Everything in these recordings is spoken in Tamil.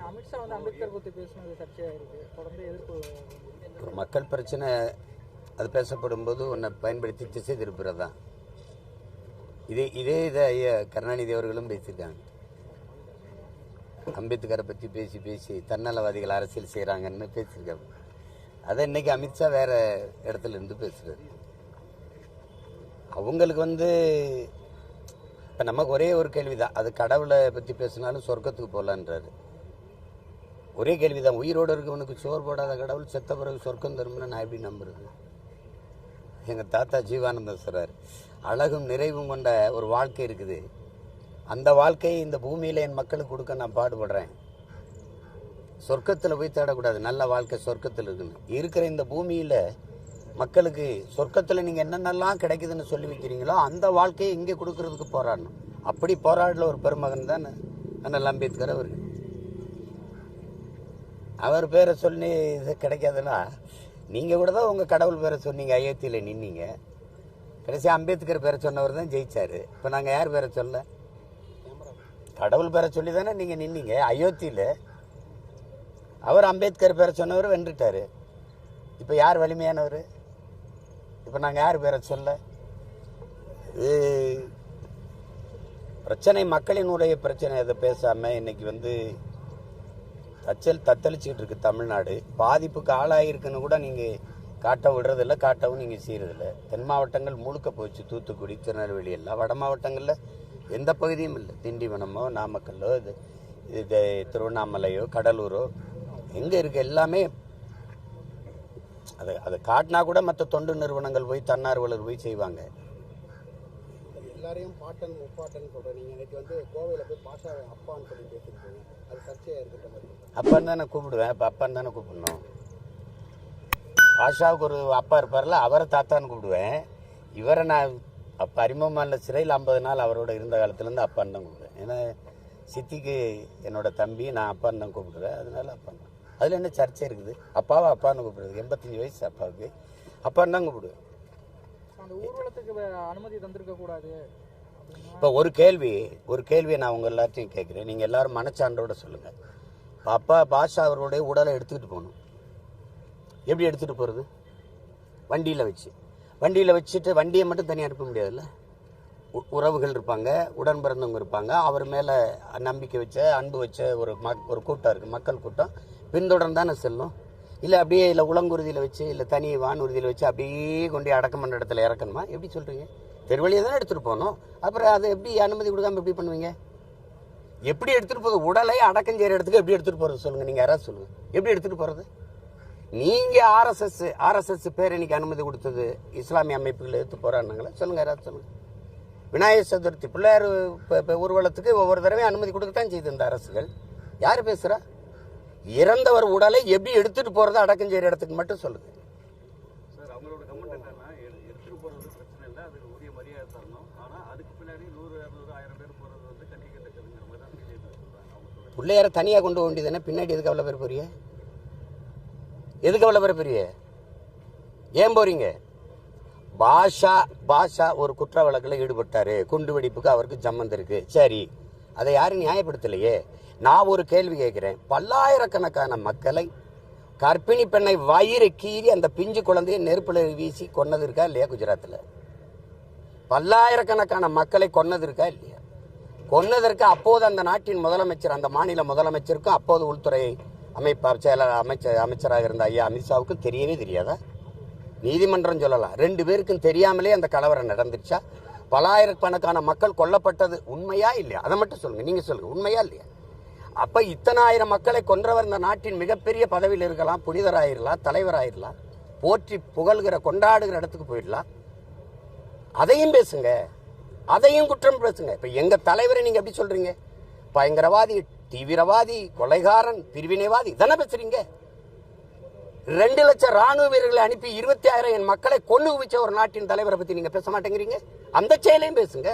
அமித்ஷா வந்து அம்பேத்கர் பற்றி பேசினது சர்ச்சையாக இருக்குது, தொடர்ந்து எதிர்ப்பு. ஒரு மக்கள் பிரச்சனை அது பேசப்படும் போது உன்னை பயன்படுத்தி திசை திருப்புறது தான். இதே ஐயா கருணாநிதி அவர்களும் பேசியிருக்காங்க. அம்பேத்கரை பற்றி பேசி தன்னலவாதிகள் அரசியல் செய்கிறாங்கன்னு பேசியிருக்காங்க. அதை இன்னைக்கு அமித்ஷா வேற இடத்துல இருந்து பேசுறாரு. அவங்களுக்கு இப்போ நமக்கு ஒரே ஒரு கேள்விதான், அது கடவுளை பற்றி பேசினாலும் சொர்க்கத்துக்கு போகலான்றாரு. ஒரே கேள்விதான், உயிரோடு இருக்கவனுக்கு சோறு போடாத கடவுள் செத்த பிறகு சொர்க்கம் தரும்னு நான் எப்படி நம்புறது? எங்கள் தாத்தா ஜீவானந்தம் சொல்றார், அழகும் நிறைவும் கொண்ட ஒரு வாழ்க்கை இருக்குது, அந்த வாழ்க்கையை இந்த பூமியில் என் மக்களுக்கு கொடுக்க நான் பாடுபடுறேன். சொர்க்கத்தில் போய் தேடக்கூடாது, நல்ல வாழ்க்கை சொர்க்கத்தில் இருக்குன்னு. இருக்கிற இந்த பூமியில் மக்களுக்கு சொர்க்கத்தில் நீங்கள் என்னென்னலாம் கிடைக்குதுன்னு சொல்லி வைக்கிறீங்களோ அந்த வாழ்க்கையை இங்கே கொடுக்கறதுக்கு போராடணும். அப்படி போராடல ஒரு பெருமகன் தான் அண்ணல் அம்பேத்கர் அவர்கள். அவர் பேரை சொல்லி இது கிடைக்காதுன்னா, நீங்கள் கூட தான் உங்கள் கடவுள் பேரை சொன்னீங்க, அயோத்தியில் நின்னீங்க. கடைசி அம்பேத்கர் பேரை சொன்னவர் தான் ஜெயிச்சார். இப்போ நாங்கள் யார் பேரை சொல்ல? கடவுள் பேரை சொல்லி தானே நீங்கள் நின்னீங்க அயோத்தியில். அவர் அம்பேத்கர் பேரை சொன்னவர் வென்றுட்டார். இப்போ யார் வலிமையானவர்? இப்போ நாங்கள் யார் பேரை சொல்ல? பிரச்சனை மக்களினுடைய பிரச்சனை. அதை பேசாமல் இன்னைக்கு தத்தளிச்சுக்கிட்டு இருக்கு தமிழ்நாடு. பாதிப்புக்கு ஆளாயிருக்குன்னு கூட நீங்கள் காட்ட விடுறதில்ல, காட்டவும் நீங்கள் செய்கிறதில்ல. தென் மாவட்டங்கள் முழுக்க போச்சு, தூத்துக்குடி, திருநெல்வேலி எல்லாம். வட மாவட்டங்களில் எந்த பகுதியும் இல்லை. திண்டிவனமோ நாமக்கல்லோ இது திருவண்ணாமலையோ கடலூரோ எங்கே இருக்குது எல்லாமே. அதை காட்டினா கூட மற்ற தொண்டு நிறுவனங்கள் போய் தன்னார்வலர் போய் செய்வாங்க. எல்லாரையும் பாட்டன் முப்பாட்டன் சொல்கிறேன். நீங்கள் இன்னைக்கு கோவையில் போய் பாஷா அப்பான்னு சொல்லி பேசியிருக்கீங்க, அது சர்ச்சையாக இருக்கிற மாதிரி. அப்பான்னு தானே கூப்பிடுவேன், இப்போ அப்பான்னு தானே கூப்பிடணும். பாஷாவுக்கு ஒரு அப்பா இருப்பார்ல, அவரை தாத்தான்னு கூப்பிடுவேன். இவரை நான் அப்போ அறிமுகமான சிறையில் 50 நாள் அவரோட இருந்த காலத்துலேருந்து அப்பான்னு தான் கூப்பிடுவேன். ஏன்னா சித்திக்கு என்னோட தம்பி, நான் அப்பான்னு தான் கூப்பிடுவேன், அதனால அப்பான்னு. அதில் என்ன சர்ச்சை இருக்குது? அப்பாவை அப்பான்னு கூப்பிடுறது. 85 வயசு அப்பாவுக்கு அப்பான்னு தான் கூப்பிடுவேன். அந்த ஊர்வலத்துக்கு அனுமதி தந்திருக்க கூடாது. இப்போ ஒரு கேள்வியை நான் உங்கள் எல்லாத்தையும் கேட்குறேன், நீங்கள் எல்லாரும் மனச்சான்றோட சொல்லுங்கள். அப்பா பாஷா அவர்களுடைய உடலை எடுத்துக்கிட்டு போகணும். எப்படி எடுத்துகிட்டு போகிறது? வண்டியில் வச்சுட்டு வண்டியை மட்டும் தனியாக அனுப்ப முடியாதுல்ல. உறவுகள் இருப்பாங்க, உடன் பிறந்தவங்க இருப்பாங்க, அவர் மேலே நம்பிக்கை வச்ச அன்பு வச்ச ஒரு கூட்டம் இருக்குது, மக்கள் கூட்டம். பின்தொடர்ந்து தானே செல்லும். இல்லை அப்படியே இல்லை உளங்குருதியில் வச்சு இல்லை தனி வானூர்தியில் வச்சு அப்படியே கொண்டு அடக்கம் பண்ணுற இடத்துல இறக்கணுமா? எப்படி சொல்கிறீங்க? தெருவழியை தானே எடுத்துகிட்டு போகணும். அப்புறம் அதை எப்படி அனுமதி கொடுக்காம எப்படி பண்ணுவீங்க? எப்படி எடுத்துகிட்டு போகிறது? உடலை அடக்கம் செய்கிற இடத்துக்கு எப்படி எடுத்துகிட்டு போகிறது சொல்லுங்கள். நீங்கள் யாராவது சொல்லுங்கள், எப்படி எடுத்துகிட்டு போகிறது? நீங்கள் ஆர்எஸ்எஸ் பேர் இன்னைக்கு அனுமதி கொடுத்தது இஸ்லாமிய அமைப்புகளை எடுத்து போகிறாங்களா சொல்லுங்கள், யாராவது சொல்லுங்கள். விநாயகர் சதுர்த்தி பிள்ளையார் ஊர்வலத்துக்கு ஒவ்வொரு தடவையும் அனுமதி கொடுக்கத்தான் செய்து இந்த அரசுகள். யார் பேசுகிறா? இறந்தவர் உடலை எப்படி எடுத்துட்டு போறது அடக்கம் செய்யற இடத்துக்கு மட்டும் சொல்லுங்க. சார், அவங்களோட கமெண்ட் என்னன்னா, எடுத்துட்டு போறது பிரச்சனை இல்லை, அது உரிய மரியாதை தரணும். ஆனா அதுக்கு பின்னாடி 100, 200, 1000 பேர் போறது கண்டிக்கத்தக்கதுங்கிற மாதிரி தான் சொல்றாங்க. பிள்ளையார தனியா கொண்டு போக வேண்டியதுன்னா பின்னாடி எதுக்கு அவ்வளவு பேர் போறீங்க? ஏன் போறீங்க? பாஷா ஒரு குற்ற வழக்கில் ஈடுபட்டாரு, குண்டு வெடிப்புக்கு அவருக்கு சம்மந்தம் இருக்கு, சரி, அதை யாரும் நியாயப்படுத்தலையே. நான் ஒரு கேள்வி கேட்கிறேன். பல்லாயிரக்கணக்கான மக்களை, கர்ப்பிணி பெண்ணை வயிறு கீறி அந்த பிஞ்சு குழந்தையை நெருப்பில் வீசி கொன்னது இருக்கா இல்லையா? குஜராத்தில் பல்லாயிரக்கணக்கான மக்களை கொன்னது இருக்கா இல்லையா? கொன்னதற்கு அப்போது அந்த நாட்டின் முதலமைச்சர், அந்த மாநில முதலமைச்சருக்கும் அப்போது உள்துறை அமைச்சராக இருந்த ஐயா அமித்ஷாவுக்கும் தெரியவே தெரியாதா? நீதிமன்றம் சொல்லலாம், 2 பேருக்கும் தெரியாமலே அந்த கலவரம் நடந்துருச்சா? பல்லாயிரக்கணக்கான மக்கள் கொல்லப்பட்டது உண்மையா இல்லையா? அதை மட்டும் சொல்லுங்க, நீங்க சொல்லுங்க, உண்மையா இல்லையா? அப்ப இத்தனை ஆயிரம் மக்களை கொன்றவர் இந்த நாட்டின் மிகப்பெரிய பதவியில் இருக்கலாம், புனிதராயிரலாம், தலைவராயிரலாம், போற்றி புகழ்கிற கொண்டாடுகிற இடத்துக்கு போயிடலாம். அதையும் பேசுங்க, அதையும் குற்றம் பேசுங்க. இப்ப எங்க தலைவரை நீங்க எப்படி சொல்றீங்க? பயங்கரவாதி, தீவிரவாதி, கொலைகாரன், பிரிவினைவாதி தானே பேசுறீங்க. 2 லட்சம் ராணுவ வீரர்களை அனுப்பி 26,000 மக்களை கொண்டு குவிச்ச ஒரு நாட்டின் தலைவரை பத்தி நீங்க பேச மாட்டேங்கிறீங்க. அந்த செயலையும் பேசுங்க,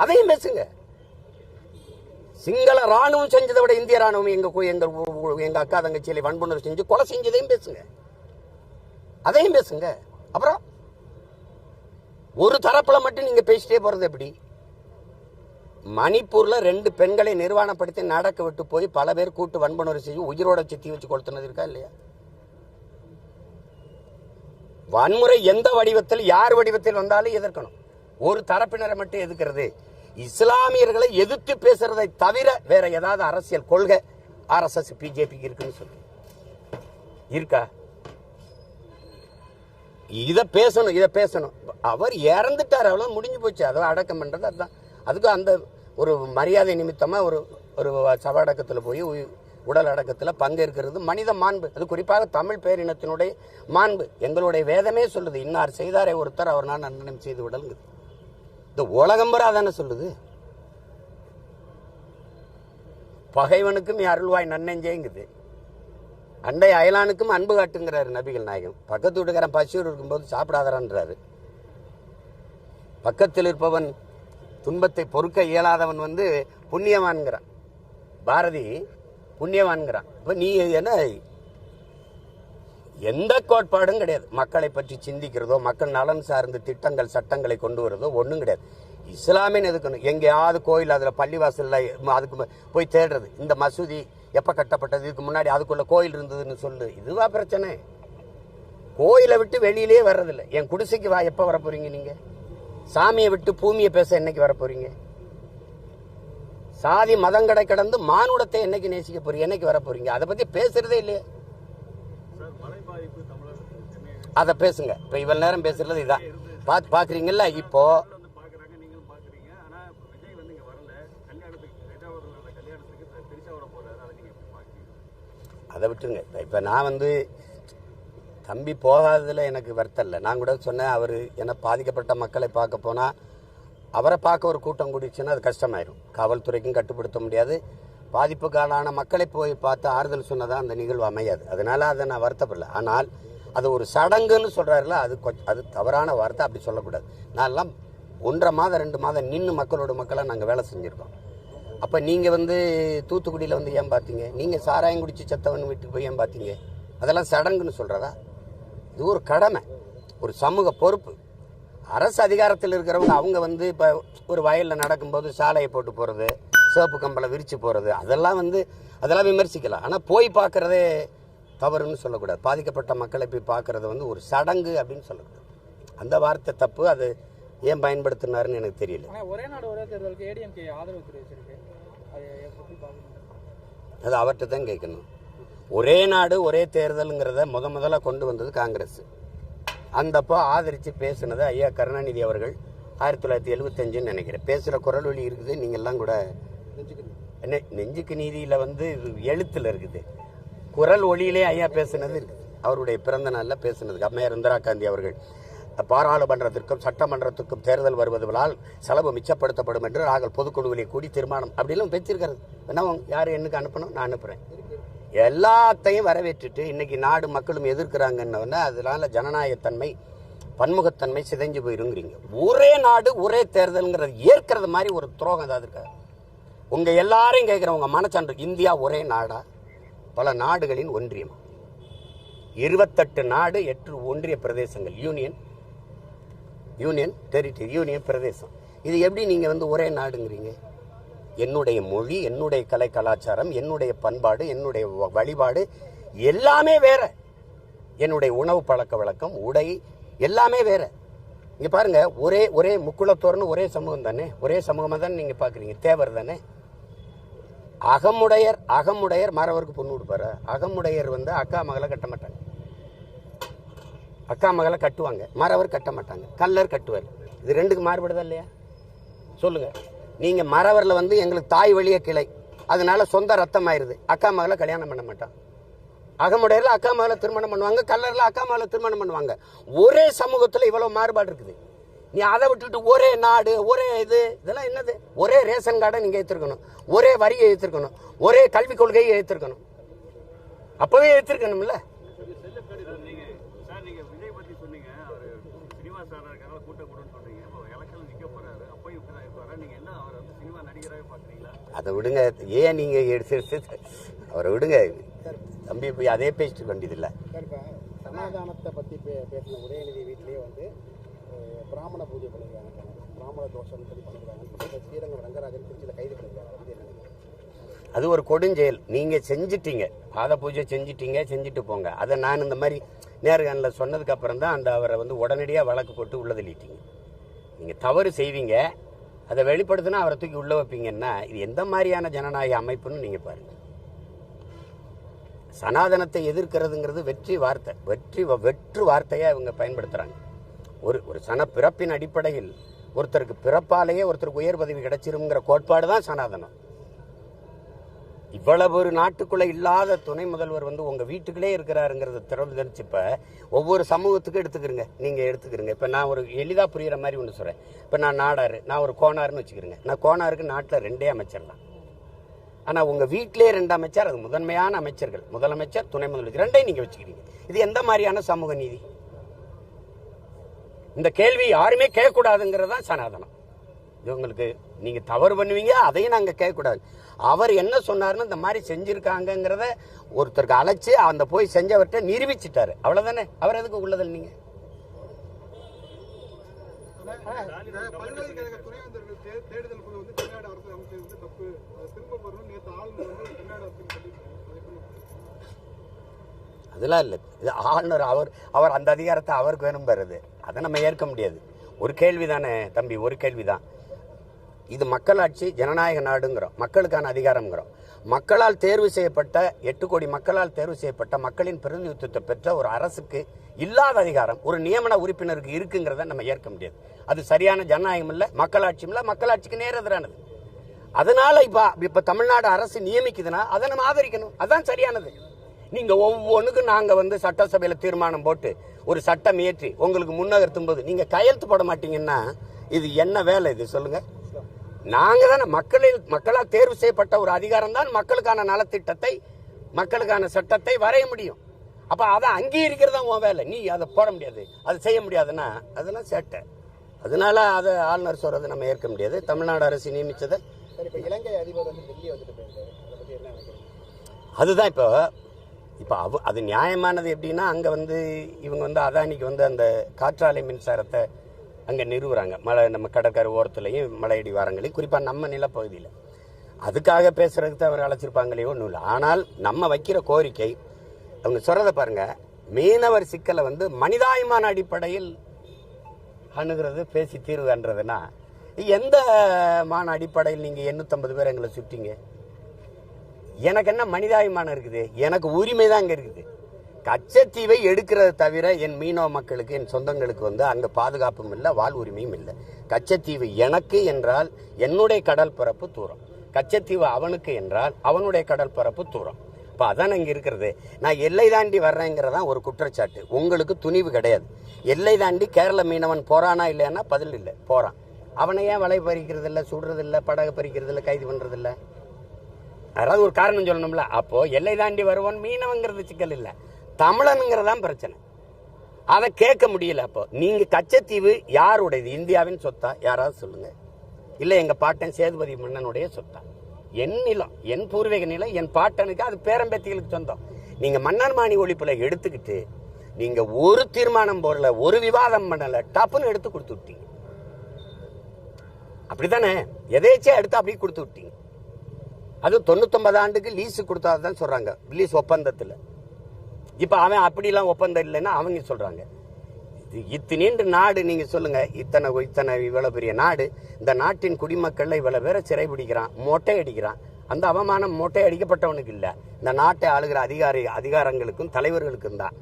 அதையும் பேசுங்க. சிங்கள ராணுவம் செஞ்சதை விட இந்திய ராணுவம் எங்க அக்கா தங்கச்சியில வன்புணர்வு செஞ்சு கொலை செஞ்சதையும் பேசுங்க, அதையும் பேசுங்க. அப்புறம் ஒரு தரப்புல மட்டும் நீங்க பேசிட்டே போறது எப்படி? மணிப்பூர்ல 2 பெண்களை நிர்வாணப்படுத்தி நடக்க விட்டு போய் பல பேர் கூட்டு வன்புணர்வு செய்து உயிரோட சித்தி வச்சு கொளுத்துனது இருக்கா இல்லையா? வன்முறை எந்த வடிவத்தில் யார் வடிவத்தில் வந்தாலும் எதிர்க்கணும். ஒரு தரப்பினரை மட்டும் எதிர்க்கிறது, இஸ்லாமியர்களை எதிர்த்து பேசுறதை தவிர வேற ஏதாவது அரசியல் கொள்கை RSS பிஜேபிக்கு இருக்குன்னு சொல்லு இருக்கா? இதை பேசணும். அவர் இறந்துட்டார், அவ்வளவு முடிஞ்சு போச்சு. அதை அடக்கம் பண்றது அதுதான். அதுக்கு அந்த ஒரு மரியாதை நிமித்தமா ஒரு சவ அடக்கத்தில் போய் உடல் அடக்கத்தில் பங்கேற்கிறது மனித மாண்பு. அது குறிப்பாக தமிழ் பேரினத்தினுடைய மாண்பு. எங்களுடைய வேதமே சொல்லுது, இன்னார் செய்தாரே ஒருத்தர் அவர் நான் நன்னயம் செய்து விடலுங்குது. இந்த உலகம்பரா தானே சொல்லுது. பகைவனுக்கும் அருள்வாய் நன்னெஞ்சேங்குது. அண்டை அயலானுக்கும் அன்பு காட்டுங்கிறாரு நபிகள் நாயகம். பக்கத்து வீட்டுக்காரன் பசியோடு இருக்கும்போது சாப்பிடாதறான்றாரு. பக்கத்தில் இருப்பவன் துன்பத்தை பொறுக்க இயலாதவன் புண்ணியவான்கிறான். பாரதி புண்ணியவான்கிறான். இப்ப நீ என்ன, எந்த கோட்பாடும் கிடையாது. மக்களை பற்றி சிந்திக்கிறதோ மக்கள் நலன் சார்ந்த திட்டங்கள் சட்டங்களை கொண்டு வரதோ ஒன்றும் கிடையாது. இஸ்லாமின் எதுக்கணும், எங்கேயாவது கோயில் அதில் பள்ளிவாசல்ல அதுக்கு போய் தேடுறது. இந்த மசூதி எப்போ கட்டப்பட்டது, இதுக்கு முன்னாடி அதுக்குள்ள கோயில் இருந்ததுன்னு சொல்லு. இதுவா பிரச்சனை? கோயிலை விட்டு வெளியிலே வர்றதில்லை. என் குடிசைக்கு வா, எப்போ வர போறீங்க நீங்க? சாமியை விட்டு பூமியை பேச என்னைக்கு வர போறீங்க? சாதி மதங்கடை கடந்து மானுடத்தை என்னைக்கு நேசிக்க போறீங்க? என்னைக்கு வர போறீங்க? அதை பத்தி பேசுறதே இல்லையே. அதை பேசுங்க. இப்ப இவ்வளவு நேரம் பேசுறது இதான் பாக்குறீங்கல்ல. இப்போ அதை விட்டுருங்க. இப்போ நான் தம்பி போகாததில் எனக்கு வருத்தம் இல்லை. நான் கூட சொன்னேன், அவர் என்ன பாதிக்கப்பட்ட மக்களை பார்க்க போனால் அவரை பார்க்க ஒரு கூட்டம் கூடிச்சுன்னா அது கஷ்டமாயிடும். காவல்துறைக்கும் கட்டுப்படுத்த முடியாது. பாதிப்புக்கான மக்களை போய் பார்த்து ஆறுதல் சொன்னதான் அந்த நிகழ்வு அமையாது. அதனால அதை நான் வருத்தப்படல. ஆனால் அது ஒரு சடங்குன்னு சொல்கிறாருல, அது தவறான வார்த்தை. அப்படி சொல்லக்கூடாது. நான்லாம் 1.5 மாதம் 2 மாதம் நின்று மக்களோட மக்களாக நாங்கள் வேலை செஞ்சுருக்கோம். அப்போ நீங்கள் தூத்துக்குடியில் ஏன் பார்த்தீங்க? நீங்கள் சாராயம் குடிச்சு செத்தவன் வீட்டுக்கு போய் ஏன் பார்த்தீங்க? அதெல்லாம் சடங்குன்னு சொல்கிறதா? இது ஒரு கடமை, ஒரு சமூக பொறுப்பு. அரசு அதிகாரத்தில் இருக்கிறவங்க அவங்க இப்போ ஒரு வயலில் நடக்கும்போது சாலையை போட்டு போகிறது, சிவப்பு கம்பளை விரித்து போகிறது, அதெல்லாம் விமர்சிக்கலாம். ஆனால் போய் பார்க்குறதே தவறுன்னு சொல்லக்கூடாது. பாதிக்கப்பட்ட மக்களை போய் பார்க்குறது ஒரு சடங்கு அப்படின்னு சொல்லக்கூடாது. அந்த வார்த்தை தப்பு. அது ஏன் பயன்படுத்தினாருன்னு எனக்கு தெரியல. ஒரே நாடு ஒரே தேர்தலுக்கு ADMK ஆதரவு தெரிவிச்சிருக்கு. அது அவர்கிட்ட தான் கேட்கணும். ஒரே நாடு ஒரே தேர்தலுங்கிறத முதல்ல கொண்டு வந்தது காங்கிரஸ். அந்தப்போ ஆதரித்து பேசுனது ஐயா கருணாநிதி அவர்கள் 1975 நினைக்கிறேன். பேசுகிற குரல் வழி இருக்குது. நீங்கள்லாம் கூட நெஞ்சுக்கு நீதியில் எழுத்தில் இருக்குது. குரல் ஒளியிலே ஐயா பேசுனது இருக்குது. அவருடைய பிறந்த நாளில் பேசுனதுக்கு அம்மையார் இந்திரா காந்தி அவர்கள் பாராளுமன்றத்திற்கும் சட்டமன்றத்துக்கும் தேர்தல் வருவதால் செலவு மிச்சப்படுத்தப்படும் என்று நாங்கள் பொதுக்குழுவிலே கூடி தீர்மானம் அப்படிலாம் பேசியிருக்கிறது. என்ன யார் என்னுக்கு அனுப்பணும்? நான் அனுப்புகிறேன். எல்லாத்தையும் வரவேற்றுட்டு இன்னைக்கு நாடு மக்களும் எதிர்க்கிறாங்கன்னு அதனால ஜனநாயகத்தன்மை பன்முகத்தன்மை சிதைஞ்சு போயிருங்கிறீங்க. ஒரே நாடு ஒரே தேர்தல்ங்கிறது ஏற்கிறது மாதிரி ஒரு துரோகம் ஏதாவது இருக்கா? உங்க எல்லாரையும் கேட்குறேன், உங்க மனச்சான்று, இந்தியா ஒரே நாடா? பல நாடுகளின் ஒன்றியம். 28 நாடு, 8 ஒன்றிய பிரதேசங்கள், யூனியன் டெரிட்டரி, யூனியன் பிரதேசம். இது எப்படி நீங்க ஒரே நாடுங்கிறீங்க? என்னுடைய மொழி, என்னுடைய கலை கலாச்சாரம், என்னுடைய பண்பாடு, என்னுடைய வழிபாடு எல்லாமே வேற. என்னுடைய உணவு பழக்க வழக்கம், உடை எல்லாமே வேற. இங்க பாருங்க, ஒரே முக்குளத்தோர்னு ஒரே சமூகம் தானே, ஒரே சமூகமா தானே நீங்க பாக்குறீங்க. தேவர் தானே. அகமுடையர் மறவருக்கு பொண்ணு கொடுப்பாரு. அகமுடையர் அக்கா மகளை கட்ட மாட்டாங்க. அக்கா மகளை கட்டுவாங்க, மறவர் கட்ட மாட்டாங்க. கல்லர் கட்டுவார். இது ரெண்டுக்கு மாறுபடுதா இல்லையா? சொல்லுங்க. நீங்க மறவரில் எங்களுக்கு தாய் வழிய கிளை, அதனால சொந்த ரத்தம் ஆயிருது. அக்கா மகளை கல்யாணம் பண்ண மாட்டான். அகமுடையர்ல அக்கா மகளை திருமணம் பண்ணுவாங்க, கல்லர்ல அக்கா மகளை திருமணம் பண்ணுவாங்க. ஒரே சமூகத்துல இவ்வளவு மாறுபாடு இருக்குது. நீ அதை விட்டுட்டு ஒரே நாடு ஒரே இதெல்லாம் என்னது? ஒரே ரேஷன் கார்டை நீங்க ஏற்றிருக்கணும், ஒரே வரியை ஏற்றிருக்கணும், ஒரே கல்விக் கொள்கையை ஏற்றிருக்கணும். அப்பவே ஏற்றிருக்கணும்ல. அதை விடுங்க. ஏன் நீங்க அவரை விடுங்க தம்பி, போய் அதே பேசிட்டு வேண்டியதில்லை. சமாதானத்தை பத்தி பேசின உதயநிதி வீட்டிலேயே பிராமண பூஜை பண்ணிருக்காங்க. பிராமண தோஷம்னு சொல்லி பண்ணிக்கிறாங்க. ஸ்ரீரங்கம் ரங்கராஜன் திருச்சியில் கைது பண்ணிருக்காங்க. அது ஒரு கொடுஞ்செயல். நீங்க செஞ்சிட்டீங்க, பாத பூஜை செஞ்சுட்டு போங்க. அதை நான் இந்த மாதிரி நேர்காணலில் சொன்னதுக்கு அப்புறம் தான் அவரை உடனடியாக வழக்கு போட்டு உள்ள தள்ளிட்டீங்க. நீங்க தவறு செய்வீங்க, அதை வெளிப்படுத்தினா அவரை தூக்கி உள்ள வைப்பீங்கன்னா இது எந்த மாதிரியான ஜனநாயக அமைப்புன்னு நீங்க பாருங்க. சனாதனத்தை எதிர்க்கிறதுங்கிறது வெற்று வார்த்தையா இவங்க பயன்படுத்துறாங்க. ஒரு சன பிறப்பின் அடிப்படையில் ஒருத்தருக்கு பிறப்பாலேயே ஒருத்தருக்கு உயர் பதவி கிடைச்சிருங்கிற கோட்பாடு தான் சனாதனம். இவ்வளவு ஒரு நாட்டுக்குள்ள இல்லாத துணை முதல்வர் உங்க வீட்டுக்குள்ளே இருக்கிறாருங்கிறது திறந்துச்சு. இப்ப ஒவ்வொரு சமூகத்துக்கும் எடுத்துக்கிறீங்க, நீங்க எடுத்துக்கிறீங்க. இப்ப நான் ஒரு எளிதா புரியுற மாதிரி ஒன்று சொல்றேன். இப்ப நான் நாடாரு, நான் ஒரு கோனாருன்னு வச்சுக்கிறேங்க. நான் கோனாருக்கு நாட்டில் 2 அமைச்சர் தான். ஆனா உங்க வீட்டிலே 2 அமைச்சர், அது முதன்மையான அமைச்சர்கள், முதலமைச்சர், துணை முதலமைச்சர் 2ஐயும் நீங்க வச்சுக்கிறீங்க. இது எந்த மாதிரியான சமூக நீதி? இந்த கேள்வி யாருமே கேட்கக்கூடாதுங்கிறது தான் சனாதனம். இது உங்களுக்கு நீங்க தவறு பண்ணுவீங்க, அதையும் நாங்க கேட்கக்கூடாது. அவர் என்ன சொன்னாருன்னு இந்த மாதிரி செஞ்சிருக்காங்கிறத ஒருத்தருக்கு அழைச்சு அந்த போய் செஞ்சவர்கிட்ட நிரூபிச்சுட்டாரு. அவ்வளவுதானே. அவர் எதுக்கு உள்ளதில் நீங்க பல்கலைக்கழக துணைவேந்தர்கள் தேடுதல் குழு தமிழ்நாடு அரசு அமைச்சது தப்பு, அதை திரும்ப பெறணும் நேற்று ஆளுநர் தமிழ்நாடு அரசு அதெல்லாம் இல்லை. இது ஆளுநர் அவர் அந்த அதிகாரத்தை அவருக்கு வேணும் பெறுது. அதை நம்ம ஏற்க முடியாது. ஒரு கேள்விதானே தம்பி, ஒரு கேள்விதான். இது மக்களாட்சி, ஜனநாயக நாடுங்கிறோம், மக்களுக்கான அதிகாரம்ங்கிறோம். மக்களால் தேர்வு செய்யப்பட்ட 8 கோடி மக்களால் தேர்வு செய்யப்பட்ட மக்களின் பிரதிநிதித்துவத்தை பெற்ற ஒரு அரசுக்கு இல்லாத அதிகாரம் ஒரு நியமன உறுப்பினருக்கு இருக்குங்கிறத நம்ம ஏற்க முடியாது. அது சரியான ஜனநாயகம் இல்லை, மக்களாட்சியும் இல்லை, மக்களாட்சிக்கு நேர் எதிரானது. அதனால இப்ப தமிழ்நாடு அரசு நியமிக்குதுன்னா அதை நம்ம ஆதரிக்கணும். அதுதான் சரியானது. நீங்க ஒவ்வொன்றுக்கும் நாங்க சட்டசபையில தீர்மானம் போட்டு ஒரு சட்டம் இயற்றி உங்களுக்கு முன்னகர்த்தும் போது நீங்க கையெழுத்து போட மாட்டீங்கன்னா இது என்ன வேலை? இது சொல்லுங்க. நாங்க தானே மக்களால் தேர்வு செய்யப்பட்ட ஒரு அதிகாரம் தான் மக்களுக்கான நலத்திட்டத்தை, மக்களுக்கான சட்டத்தை வரைய முடியும். அப்ப அதை அங்கீகரிக்கிறது தான் உன் வேலை. நீ அதை போட முடியாது, அதை செய்ய முடியாதுன்னா அதெல்லாம் சேட்டை. அதனால அதை ஆளுநர் சொல்றது நம்ம ஏற்க முடியாது. தமிழ்நாடு அரசு நியமிச்சதை இலங்கை அதிபர் டெல்லி வந்துட்டு அதுதான் இப்போ அது நியாயமானது. எப்படின்னா அங்க இவங்க அதானிக்கு அந்த காற்றாலை மின்சாரத்தை அங்கே நிறுவுறாங்க. நம்ம கடற்கரை ஓரத்துலையும் மலையடி வாரங்களையும், குறிப்பாக நம்ம நிலப்பகுதியில். அதுக்காக பேசுறதுக்கு அவர் அழைச்சிருப்பாங்களே ஒன்றும் இல்லை. ஆனால் நம்ம வைக்கிற கோரிக்கை அவங்க சொல்றதை பாருங்க. மீனவர் சிக்கலை மனிதாயமான அடிப்படையில் அணுகிறது, பேசி தீர்வு காண்றதுன்னா எந்த மான அடிப்படையில் நீங்க 850 பேர் எங்களை சுட்டீங்க? எனக்கு என்ன மனிதாயமானம் இருக்குது? எனக்கு உரிமை தான் அங்கே இருக்குது. கச்சத்தீவை எடுக்கிறத தவிர என் மீனவ மக்களுக்கு, என் சொந்தங்களுக்கு அங்க பாதுகாப்பும் இல்லை, வாழ் உரிமையும் இல்லை. கச்சத்தீவு எனக்கு என்றால் என்னுடைய கடல் பரப்பு தூரம், கச்சத்தீவு அவனுக்கு என்றால் அவனுடைய கடல் பரப்பு தூரம். இப்போ அதான் இங்கே இருக்கிறது. நான் எல்லை தாண்டி வர்றேங்கிறதான் ஒரு குற்றச்சாட்டு. உங்களுக்கு துணிவு கிடையாது. எல்லை தாண்டி கேரள மீனவன் போறானா இல்லைன்னா பதில் இல்லை. போறான். அவனை ஏன் வலை பறிக்கிறது இல்லை, சுடுறது இல்லை, படகு பறிக்கிறது இல்லை, கைது பண்றது இல்லை? அதாவது ஒரு காரணம் சொல்லணும்ல. அப்போ எல்லை தாண்டி வருவான் மீனவங்கிறது சிக்கல் இல்லை, தமிழனுங்கிறதான் பிரச்சனை. அதை கேட்க முடியல. அப்போ நீங்க கச்சத்தீவு யாருடையது? இந்தியாவின் சொத்தா? யாராவது சொல்லுங்க. இல்ல எங்க பாட்டன் சேதுபதி மன்னனுடைய சொத்தா? என் நிலம், என் பூர்வீக நிலம், என் பாட்டனுக்கு, அது பேரம்பேத்திகளுக்கு சொந்தம். நீங்க மன்னர் மாணி ஒழிப்புல எடுத்துக்கிட்டு நீங்க ஒரு தீர்மானம் போடல, ஒரு விவாதம் பண்ணல, டப்புன்னு எடுத்து கொடுத்து விட்டீங்க. அப்படித்தானே? எதேச்சியா எடுத்து அப்படியே கொடுத்து விட்டீங்க. அது 99 ஆண்டுக்கு லீஸு கொடுத்தாதான் சொல்றாங்க, லீஸ் ஒப்பந்தத்துல. இப்ப அவன் அப்படிலாம் ஒப்பந்தம் இல்லைன்னா அவங்க சொல்றாங்க. இத்தனை நாடு நீங்க சொல்லுங்க, இத்தனை இவ்வளவு பெரிய நாடு, இந்த நாட்டின் குடிமக்கள்ல இவ்வளவு பேரை சிறைபிடிக்கிறான், மொட்டை அடிக்கிறான். அந்த அவமானம் மொட்டை அடிக்கப்பட்டவனுக்கு இல்ல, இந்த நாட்டை ஆளுகிற அதிகாரங்களுக்கும் தலைவர்களுக்கும் தான்.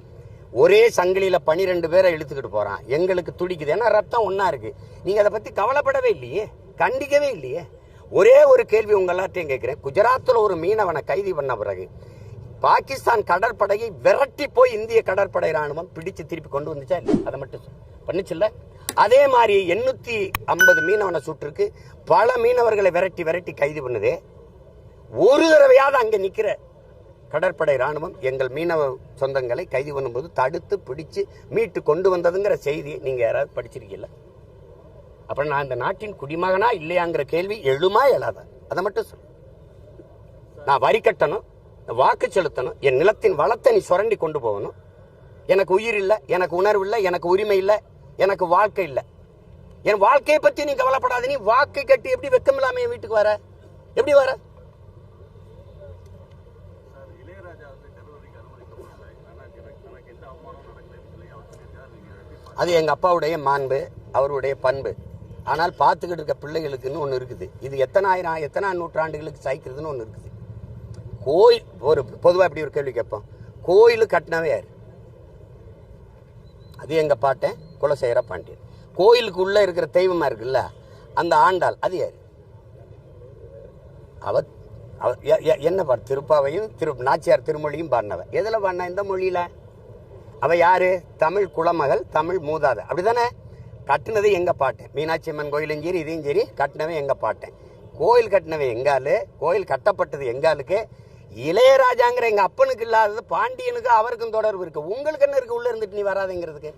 ஒரே சங்கிலியில 12 பேரை இழுத்துக்கிட்டு போறான். எங்களுக்கு துடிக்குது, ஏன்னா ரத்தம் ஒன்னா இருக்கு. நீங்க அதை பத்தி கவலைப்படவே இல்லையே, கண்டிக்கவே இல்லையே. ஒரே ஒரு கேள்வி உங்க எல்லாத்தையும் கேட்கிறேன். குஜராத்தில் ஒரு மீனவனை கைது பண்ண பிறகு பாகிஸ்தான் கடற்படையை விரட்டி போய் இந்திய கடற்படை ராணுவம் பிடிச்சு திருப்பி கொண்டு வந்துச்சா இல்லை? அதை மட்டும் பண்ணுச்சுல்ல. அதே மாதிரி 850 மீனவனை சுட்டிருக்கு, பல மீனவர்களை விரட்டி கைது பண்ணுது. ஒரு தடவையாவது அங்க நிக்கிற கடற்படை ராணுவம் எங்கள் மீனவ சொந்தங்களை கைது பண்ணும்போது தடுத்து பிடிச்சு மீட்டு கொண்டு வந்ததுங்கிற செய்தி நீங்க யாராவது படிச்சிருக்கீங்களா? அப்புறம் நான் இந்த நாட்டின் குடிமகனா இல்லையாங்கிற கேள்வி எழுமா எழாத? அதை மட்டும் சொல்லு. நான் வரி கட்டணும், வாக்கு செலுத்தணும், என் நிலத்தின் வளத்தை நீ சுரண்டி கொண்டு போகணும். எனக்கு உயிர் இல்லை, எனக்கு உணர்வு இல்லை, எனக்கு உரிமை இல்லை, எனக்கு வாழ்க்கை இல்லை. என் வாழ்க்கையை பத்தி நீ கவலைப்படாத. நீ வாக்கு கட்டி எப்படி வெக்கம் இல்லாம என் வீட்டுக்கு வர? எப்படி வர? அது எங்க அப்பாவுடைய மாண்பு, அவருடைய பண்பு. ஆனால் பார்த்துக்கிட்டு இருக்க பிள்ளைகளுக்குன்னு ஒன்று இருக்குது. இது எத்தனை நூற்றாண்டுகளுக்கு சாய்க்கிறதுன்னு ஒன்று இருக்குது. கோயில் ஒரு பொதுவாக இப்படி ஒரு கேள்வி கேட்போம், கோயில் கட்டினவே யார்? அது எங்க பாட்டன் குலசேகர பாண்டியன். கோயிலுக்கு உள்ள இருக்கிற தெய்வமா இருக்குல்ல, அந்த ஆண்டாள், அது யாரு? அவ என்ன பாடு? திருப்பாவையும் நாச்சியார் திருமொழியும் பாடினவ. எதுல பாடின? இந்த மொழியில. அவ யாரு? தமிழ் குலமகள், தமிழ் மூதாதை, அப்படிதானே? கட்டினது எங்க பாட்டேன். மீனாட்சி அம்மன் கோயிலும் சரி, இதையும் சரி, கட்டினவே எங்க பாட்டேன். கோயில் கட்டினவே எங்காலு, கோயில் கட்டப்பட்டது எங்காலுக்கு. இளையராஜாங்கிற எங்க அப்பனுக்கு இல்லாதது பாண்டியனுக்கு அவருக்கும் தொடர்பு இருக்கு. உங்களுக்கு என்ன இருக்கு உள்ள இருந்துட்டு நீ வராதுங்கிறதுக்கு?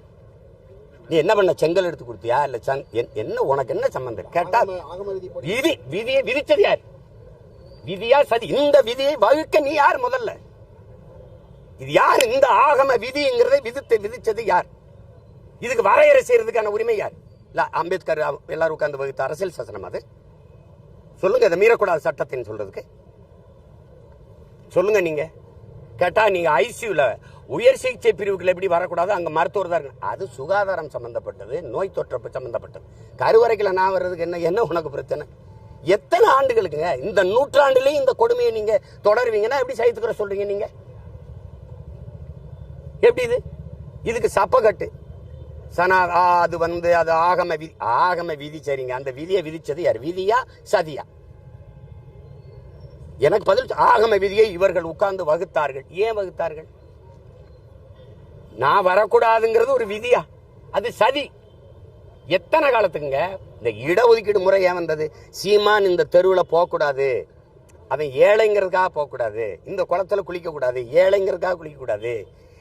நீ என்ன பண்ண? செங்கல் எடுத்து கொடுத்தியா? இல்ல என்ன உனக்கு என்ன சம்பந்தம்? கேட்டா விதியை விதிச்சது யார்? விதியா சதி? இந்த விதியை வகுக்க நீ யார் முதல்ல? இது யார்? இந்த ஆகம விதிங்கிறதை விதிச்சது யார்? இதுக்கு வரையறை செய்யறதுக்கான உரிமை யார்? இல்ல அம்பேத்கர் எல்லாரும் உட்கார்ந்து வகுத்த அரசியல் சாசனம் அது? சொல்லுங்க. இதை மீறக்கூடாத சட்டத்தின்னு சொல்றதுக்கு சொல்லுங்க. நீங்க கேட்டா நீங்க ஐசியூல உயர் சிகிச்சை பிரிவுகள் எப்படி வரக்கூடாது, அங்க மருத்துவர் தான் இருக்கு. அது சுகாதாரம் சம்பந்தப்பட்டது, நோய் தொற்று சம்பந்தப்பட்டது. கருவறைக்குள்ள நான் வர்றதுக்கு என்ன உனக்கு பிரச்சனை? எத்தனை ஆண்டுகளுக்குங்க? இந்த நூற்றாண்டுலயும் இந்த கொடுமையை நீங்க தொடருவீங்கன்னா எப்படி சகித்துக்கிற சொல்றீங்க நீங்க? எப்படி இது? இதுக்கு சப்பகட்டு அது அது ஆகம விதி. சரிங்க, அந்த விதியை விதிச்சது யார்? விதியா சதியா? எனக்கு பதில். ஆகம விதியை இவர்கள் உட்கார்ந்து வகுத்தார்கள். ஏன் வகுத்தார்கள்? நான் வரக்கூடாதுங்கிறது ஒரு விதியா? அது சதி. எத்தனை காலத்துக்குங்க இந்த இடஒதுக்கீடு முறை ஏன் வந்தது? சீமான் இந்த தெருவில் போகக்கூடாது, அவன் ஏழைங்கிறதுக்காக போகக்கூடாது, இந்த குளத்துல குளிக்க கூடாது, ஏழைங்கிறதுக்காக குளிக்க கூடாது,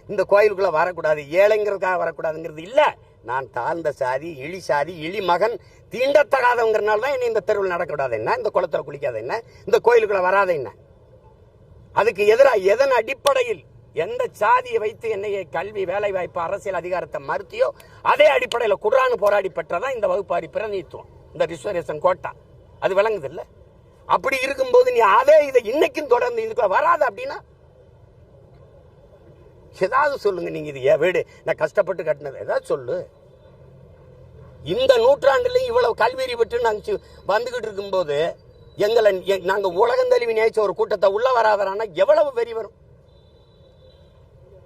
இந்த கோயிலுக்குள்ள வரக்கூடாது, ஏழைங்கிறதுக்காக வரக்கூடாதுங்கிறது இல்ல. நான் தாழ்ந்த சாதி, இழி சாதி, இழி மகன், தீண்டத்தகாதவங்கிறனால தான் என்ன இந்த தெருவில் நடக்கூடாது என்ன, இந்த குளத்துல குளிக்காத என்ன, இந்த கோயிலுக்குள்ள வராத என்ன? அதுக்கு எதிராக எதன் அடிப்படையில் எந்த சாதியை வைத்து என்னைய கல்வி, வேலை வாய்ப்பு, அரசியல் அதிகாரத்தை மறுத்தியோ அதே அடிப்படையில் குர்ஆன் போராடி பெற்றதான் இந்த வகுப்பாரி பிரதிநிதித்துவம், இந்த ரிசர்வேஷன் கோட்டா. அது விளங்குது இல்ல? அப்படி இருக்கும்போது நீ அதே இதை இன்னைக்கும் தொடர்ந்து இதுக்குள்ள வராது அப்படின்னா ஏதாவது சொல்லுங்க. நீங்க இது வீடு நான் கஷ்டப்பட்டு கட்டினது ஏதாவது சொல்லு. இந்த நூற்றாண்டுலையும் இவ்வளவு கல்வியறி பெற்று நாங்க வந்துகிட்டு இருக்கும்போது எங்களை நாங்க உலகம் தழுவி நினைச்ச ஒரு கூட்டத்தை உள்ள வராதரானா எவ்வளவு வெறி வரும்?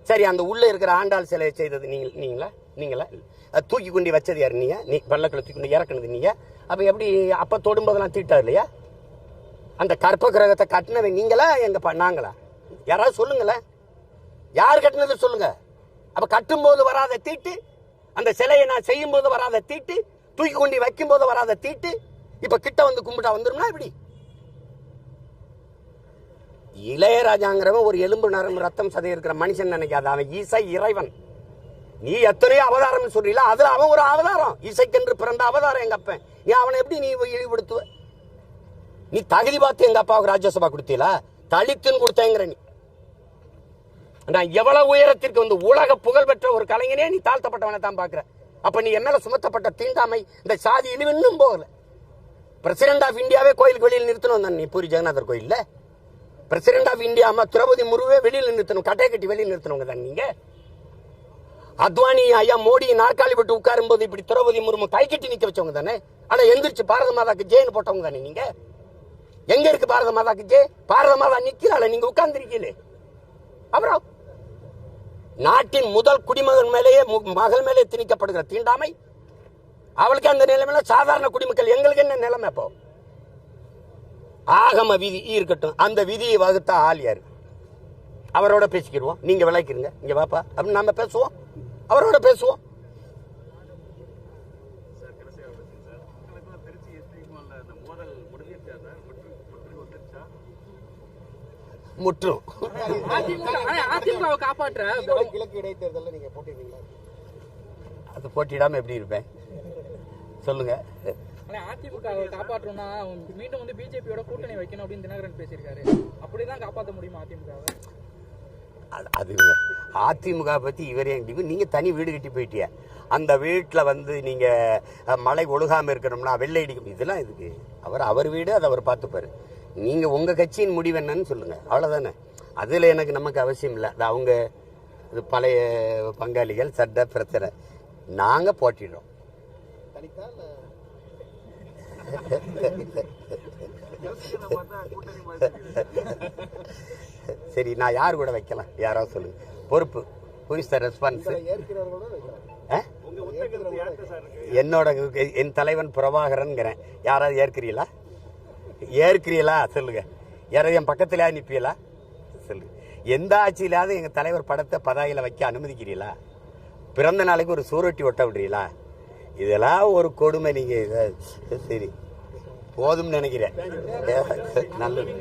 சரி, அந்த உள்ள இருக்கிற ஆண்டாள் சிலையை செய்தது நீங்களா? தூக்கி கொண்டு வச்சது யாரு? நீ பள்ளக்களை தூக்கி கொண்டு இறக்குனது நீங்க. அப்ப எப்படி அப்ப தொடும்போதெல்லாம் தீட்டா இல்லையா? அந்த கற்ப கிரகத்தை கட்டினவை நீங்களா நாங்களா? யாராவது சொல்லுங்களேன், யார் கட்டினது சொல்லுங்க. அப்ப கட்டும் போது வராத தீட்டு, அந்த சிலையை நான் செய்யும் போது வராத தீட்டு, தூக்கி கொண்டு வைக்கும் போது வராத தீட்டு, இப்ப கிட்ட வந்து கும்பிட்டா வந்துரும்னா எப்படி? இளையராஜாங்கிறவன் ஒரு எலும்பு நரம்பு ரத்தம் சதை இருக்கிற மனுஷன் நினைக்காத. அவன் ஈசை இறைவன். நீ எத்தனையோ அவதாரம் சொல்றீல, அதுல அவன் ஒரு அவதாரம். இசைக்கென்று பிறந்த அவதாரம் எங்க அப்பன். நீ அவனை எப்படி நீ இழிவுபடுத்துவ? நீ தகுதி பார்த்து எங்க அப்பாவுக்கு ராஜ்யசபா கொடுத்தீங்களா? தலித்துன்னு கொடுத்தேங்கிற நீ. நான் எவ்வளவு உயரத்திற்கு வந்து உலக புகழ் பெற்ற ஒரு கலைஞனே நீ தாழ்த்தப்பட்டவனை தான் பாக்குற. அப்ப நீ என் மேல சுமத்தப்பட்ட தீண்டாமை, இந்த சாதி இழிவு இன்னும் போகல. பிரசிடென்ட் ஆஃப் இந்தியாவே கோயிலுக்கு வெளியில் நிறுத்தணும் தான் நீ பூரி ஜெகநாதர் கோயில்ல. பிரசிடென்ட் ஆஃப் இந்தியா அம்மா திரௌபதி முர்முவே வெளியில் நிறுத்தணும், கட்டையை கட்டி வெளியில் நிறுத்தணுங்க தான் நீங்க. அத்வானி ஐயா மோடி நாற்காலி விட்டு உட்காரும் போது இப்படி திரௌபதி முர்மு கை கட்டி நிக்க வச்சவங்க தானே. ஆனா எந்திரிச்சு பாரத மாதாக்கு ஜெயின்னு போட்டவங்க தானே நீங்க. எங்க இருக்கு பாரத மாதாக்கு ஜெய்? பாரத மாதா நிக்கிறாள், நீங்க உட்கார்ந்துருக்கீங்களே. அப்புறம் நாட்டின் முதல் குடிமகன் மேலேயே மகள் மேலே திணிக்கப்படுகிற தீண்டாமை, அவளுக்கு அந்த நிலைமையில சாதாரண குடிமக்கள் எங்களுக்கு என்ன நிலைமை? அப்போ ஆகம விதி இருக்கட்டும், அந்த விதியை வகுத்த ஆள் யாரு? அவரோட பேசிக்கிடுவோம். நீங்க விளக்கிருங்க, இங்க வாப்பா அப்படின்னு நம்ம பேசுவோம், அவரோட பேசுவோம். முற்றும். அதிமுகவை காப்பாற்ற கிழக்கு இடைத்தேர்தலில் நீங்க போட்டிருக்கீங்களா? அது போட்டிடாம எப்படி இருப்பேன் சொல்லுங்க. அதிமுகவை காப்பாற்றணும்னா மீண்டும் வந்து பிஜேபியோட கூட்டணி வைக்கணும் அப்படின்னு தினகரன் பேசியிருக்காரு. அப்படிதான் காப்பாற்ற முடியுமா அதிமுகவை? அது அதிமுக பத்தி இவரே நீங்க தனி வீடு கட்டி போயிட்டிய. அந்த வீட்டில் வந்து நீங்கள் மழை ஒழுகாமல் இருக்கணும்னா வெள்ளை அடிக்கும், இதெல்லாம் இதுக்கு அவர் வீடு, அதை அவர் பார்த்துப்பாரு. நீங்கள் உங்கள் கட்சியின் முடிவு என்னன்னு சொல்லுங்கள், அவ்வளோதானே. அதில் நமக்கு அவசியம் இல்லை. அது அவங்க இது பழைய பங்காளிகள் சட்ட பிரச்சனை. நாங்கள் போட்டிடுறோம். தனித்தா இல்ல சரி, நான் யார் கூட வைக்கலாம், யாராவது சொல்லுங்க. பொறுப்பு புரிஸ் த ரெஸ்பான்ஸ். ஏற்கிறவர்களோட வைக்கலாம். என் தலைவன் பிரபாகரன்கிறேன். யாராவது ஏற்கிறீங்களா சொல்லுங்க. யாராவது என் பக்கத்துல அனுப்பியலா சொல்லுங்க. எந்த ஆட்சியிலாவது எங்க தலைவர் படத்தை பதாகையில வைக்க அனுமதிக்கிறீங்களா? பிறந்த நாளைக்கு ஒரு சூரட்டி ஒட்ட விடுறீங்களா? இதெல்லாம் ஒரு கொடுமை. நீங்க சரி போதும்னு நினைக்கிறேன். நல்லது.